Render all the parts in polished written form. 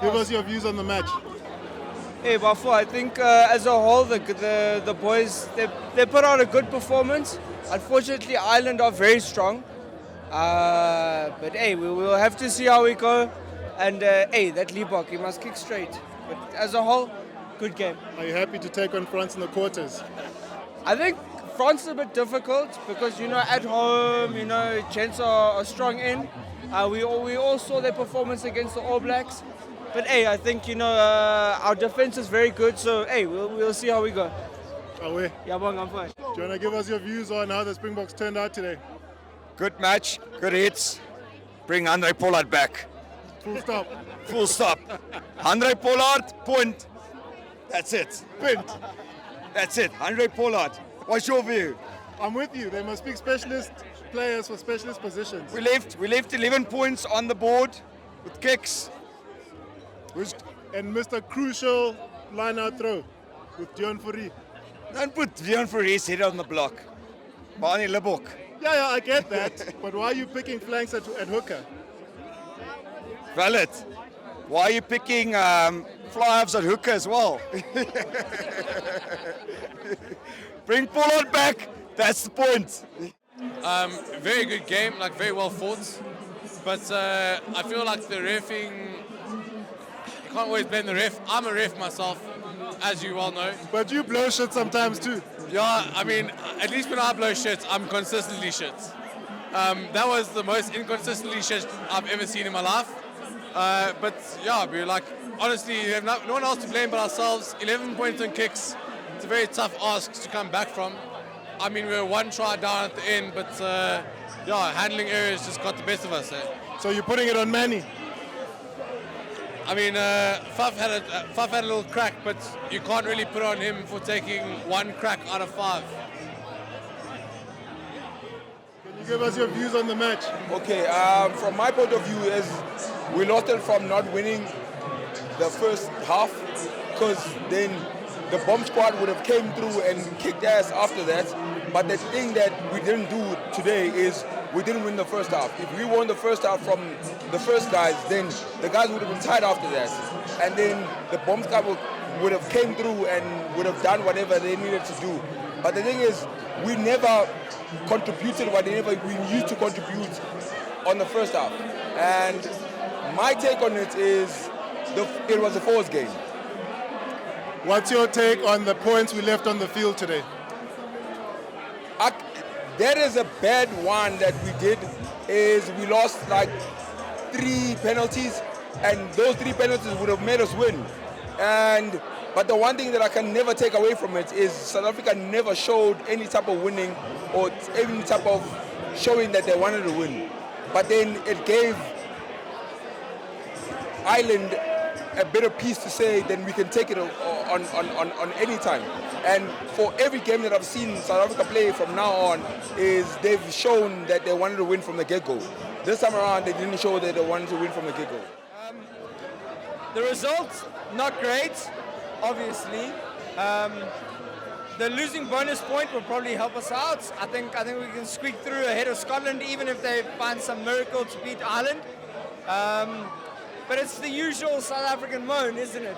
Give us your views on the match. Hey, Bafo, I think as a whole, the boys, they put out a good performance. Unfortunately, Ireland are very strong. But hey, we will have to see how we go. And hey, that Libbok, he must kick straight. But as a whole, good game. Are you happy to take on France in the quarters? I think France is a bit difficult because, at home, Gents are strong in. We all saw their performance against the All Blacks. But hey, I think, our defense is very good. So hey, we'll see how we go. Away. Yeah, bang, I'm fine. Do you want to give us your views on how the Springboks turned out today? Good match, good hits. Bring Handre Pollard back. Full stop. Full stop. Handre Pollard, point. That's it. Pint. That's it. Handre Pollard. What's your view? I'm with you. They must pick specialist players for specialist positions. We left 11 points on the board with kicks. And Mr. Crucial line-out throw with Dion Fourie. Don't put Dion Fourier's head on the block. Mannie Libbok. Yeah, I get that. But why are you picking flanks at hooker? Valid. Why are you picking fly-offs at hooker as well? Bring Pollard back. That's the point. Very good game, very well fought. But I feel like the reffing, you can't always blame the ref. I'm a ref myself, as you well know. But you blow shit sometimes too. Yeah, I mean, at least when I blow shit, I'm consistently shit. That was the most inconsistently shit I've ever seen in my life. But yeah, we're honestly, we have no one else to blame but ourselves. 11 points on kicks. It's a very tough ask to come back from. I mean, we were one try down at the end, but handling errors just got the best of us. So you're putting it on Mannie? I mean, Faf had a little crack, but you can't really put on him for taking one crack out of 5. Can you give us your views on the match? Okay, from my point of view, is we lost it from not winning the first half, because then the bomb squad would have came through and kicked ass after that. But the thing that we didn't do today is we didn't win the first half. If we won the first half from the first guys, then the guys would have been tired after that. And then the bomb squad would have came through and would have done whatever they needed to do. But the thing is, we never contributed whatever we used to contribute on the first half. And my take on it is it was a forced game. What's your take on the points we left on the field today? That is a bad one that we did, is we lost 3 penalties, and those 3 penalties would have made us win. But the one thing that I can never take away from it is South Africa never showed any type of winning or any type of showing that they wanted to win. But then it gave Ireland a better piece to say, then we can take it on any time. And for every game that I've seen South Africa play from now on, is they've shown that they wanted to win from the get-go. This time around, they didn't show that they wanted to win from the get-go. The results, not great, obviously. The losing bonus point will probably help us out. I think we can squeak through ahead of Scotland, even if they find some miracle to beat Ireland. But it's the usual South African moan, isn't it?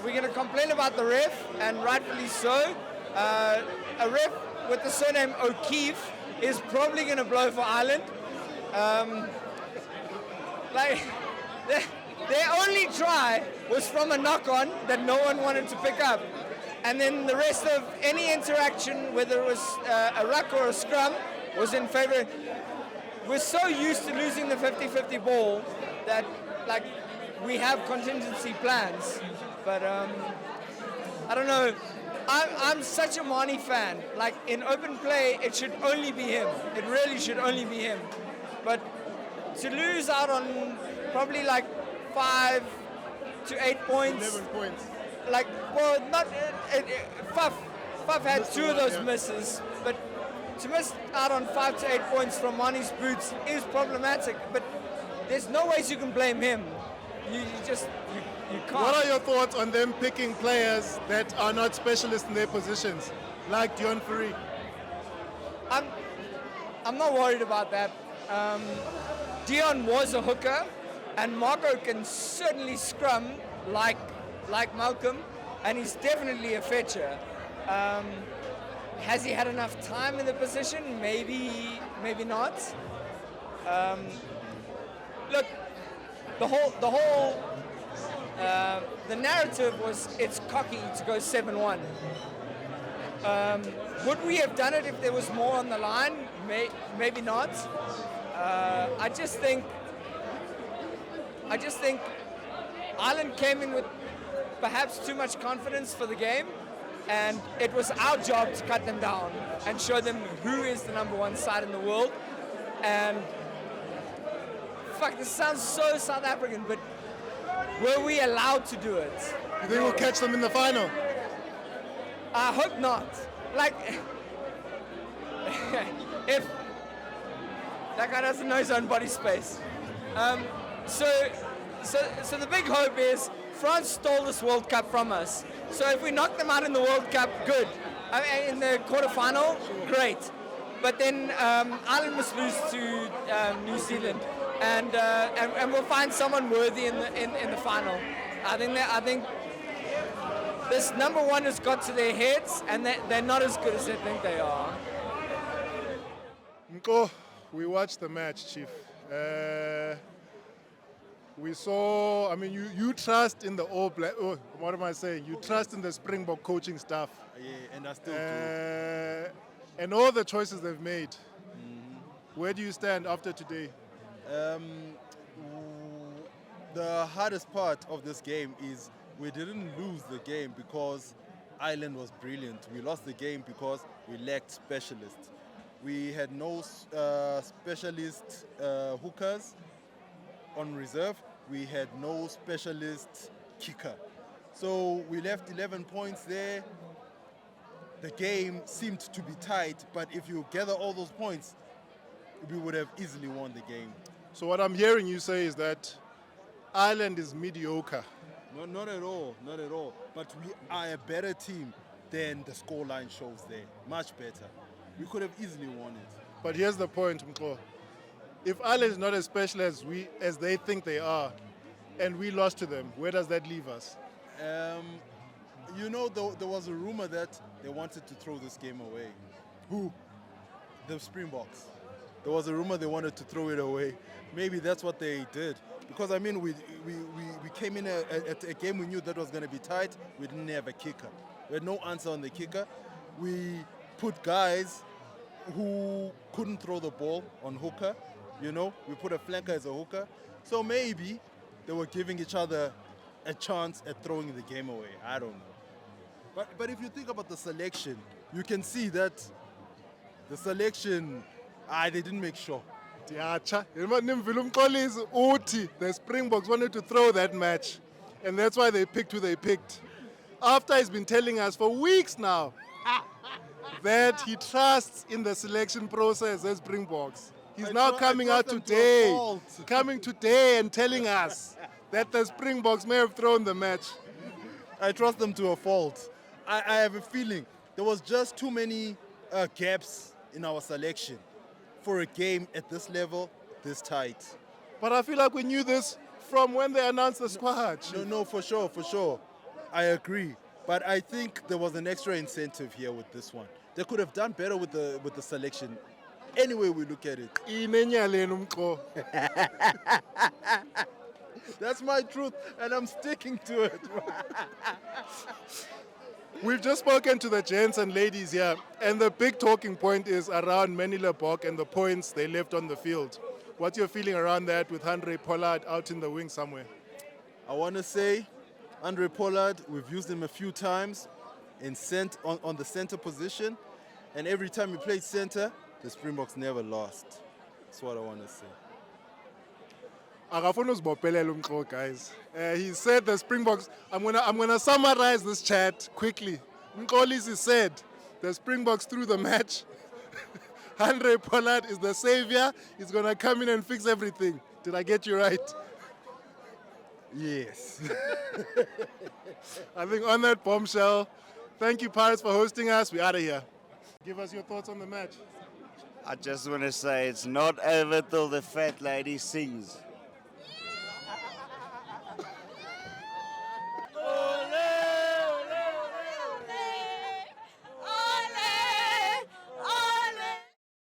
We're going to complain about the ref, and rightfully so. A ref with the surname O'Keefe is probably going to blow for Ireland. Their only try was from a knock-on that no one wanted to pick up. And then the rest of any interaction, whether it was a ruck or a scrum, was in favor. We're so used to losing the 50-50 ball that we have contingency plans, but I don't know. I'm such a Mannie fan. In open play, it should only be him. It really should only be him. But to lose out on probably 5 to 8 points. 11 points. Faf had 2 of those misses, but to miss out on 5 to 8 points from Mannie's boots is problematic. But there's no ways you can blame him. You can't. What are your thoughts on them picking players that are not specialists in their positions, like Dion Fourie? I'm not worried about that. Dion was a hooker, And Marco can certainly scrum like Malcolm, and he's definitely a fetcher. Has he had enough time in the position? Maybe not. Look, the narrative was it's cocky to go 7-1. Would we have done it if there was more on the line? Maybe not. I just think Ireland came in with perhaps too much confidence for the game, and it was our job to cut them down and show them who is the number one side in the world. And fuck, this sounds so South African, but were we allowed to do it? You think we'll catch them in the final? I hope not. Like, if that guy doesn't know his own body space. So the big hope is France stole this World Cup from us. So if we knock them out in the World Cup, good. In the quarterfinal, great. But then Ireland must lose to New Zealand, and we'll find someone worthy in the final. I think this number one has got to their heads, and they're not as good as they think they are. Mko, we watched the match, Chief. We saw, I mean, you trust in the All Black, what am I saying? You trust in the Springbok coaching staff. Yeah, and I still do. And all the choices they've made. Where do you stand after today? The hardest part of this game is we didn't lose the game because Ireland was brilliant. We lost the game because we lacked specialists. We had no specialist hookers on reserve. We had no specialist kicker. So we left 11 points there. The game seemed to be tight, but if you gather all those points, we would have easily won the game. So what I'm hearing you say is that Ireland is mediocre. No, not at all, not at all. But we are a better team than the scoreline shows there. Much better. We could have easily won it. But here's the point, Mko. If Ireland is not as special as they think they are, and we lost to them, where does that leave us? You know, there was a rumor that they wanted to throw this game away. Who? The Springboks. There was a rumor they wanted to throw it away. Maybe that's what they did. Because, I mean, we came in at a game we knew that was going to be tight. We didn't have a kicker. We had no answer on the kicker. We put guys who couldn't throw the ball on hooker. You know, we put a flanker as a hooker. So maybe they were giving each other a chance at throwing the game away. I don't know. But if you think about the selection, you can see that the selection, they didn't make sure. The Springboks wanted to throw that match, and that's why they picked who they picked. After he's been telling us for weeks now that he trusts in the selection process as Springboks. He's now coming out today, and telling us that the Springboks may have thrown the match. I trust them to a fault. I have a feeling there was just too many gaps in our selection for a game at this level, this tight. But I feel like we knew this from when they announced the squad. No, for sure. I agree. But I think there was an extra incentive here with this one. They could have done better with the selection. Any way we look at it. That's my truth, and I'm sticking to it. We've just spoken to the gents and ladies here, and the big talking point is around Mannie Libbok and the points they left on the field. What's your feeling around that with Handre Pollard out in the wing somewhere? I want to say, Handre Pollard, we've used him a few times on the center position, and every time he played center, the Springboks never lost. That's what I want to say. Guys. He said the Springboks, I'm gonna summarize this chat quickly. Mkolisi said the Springboks threw the match. Handre Pollard is the savior. He's gonna come in and fix everything. Did I get you right? Yes. I think on that bombshell, thank you Pirates for hosting us. We're out of here. Give us your thoughts on the match. I just want to say it's not over till the fat lady sings.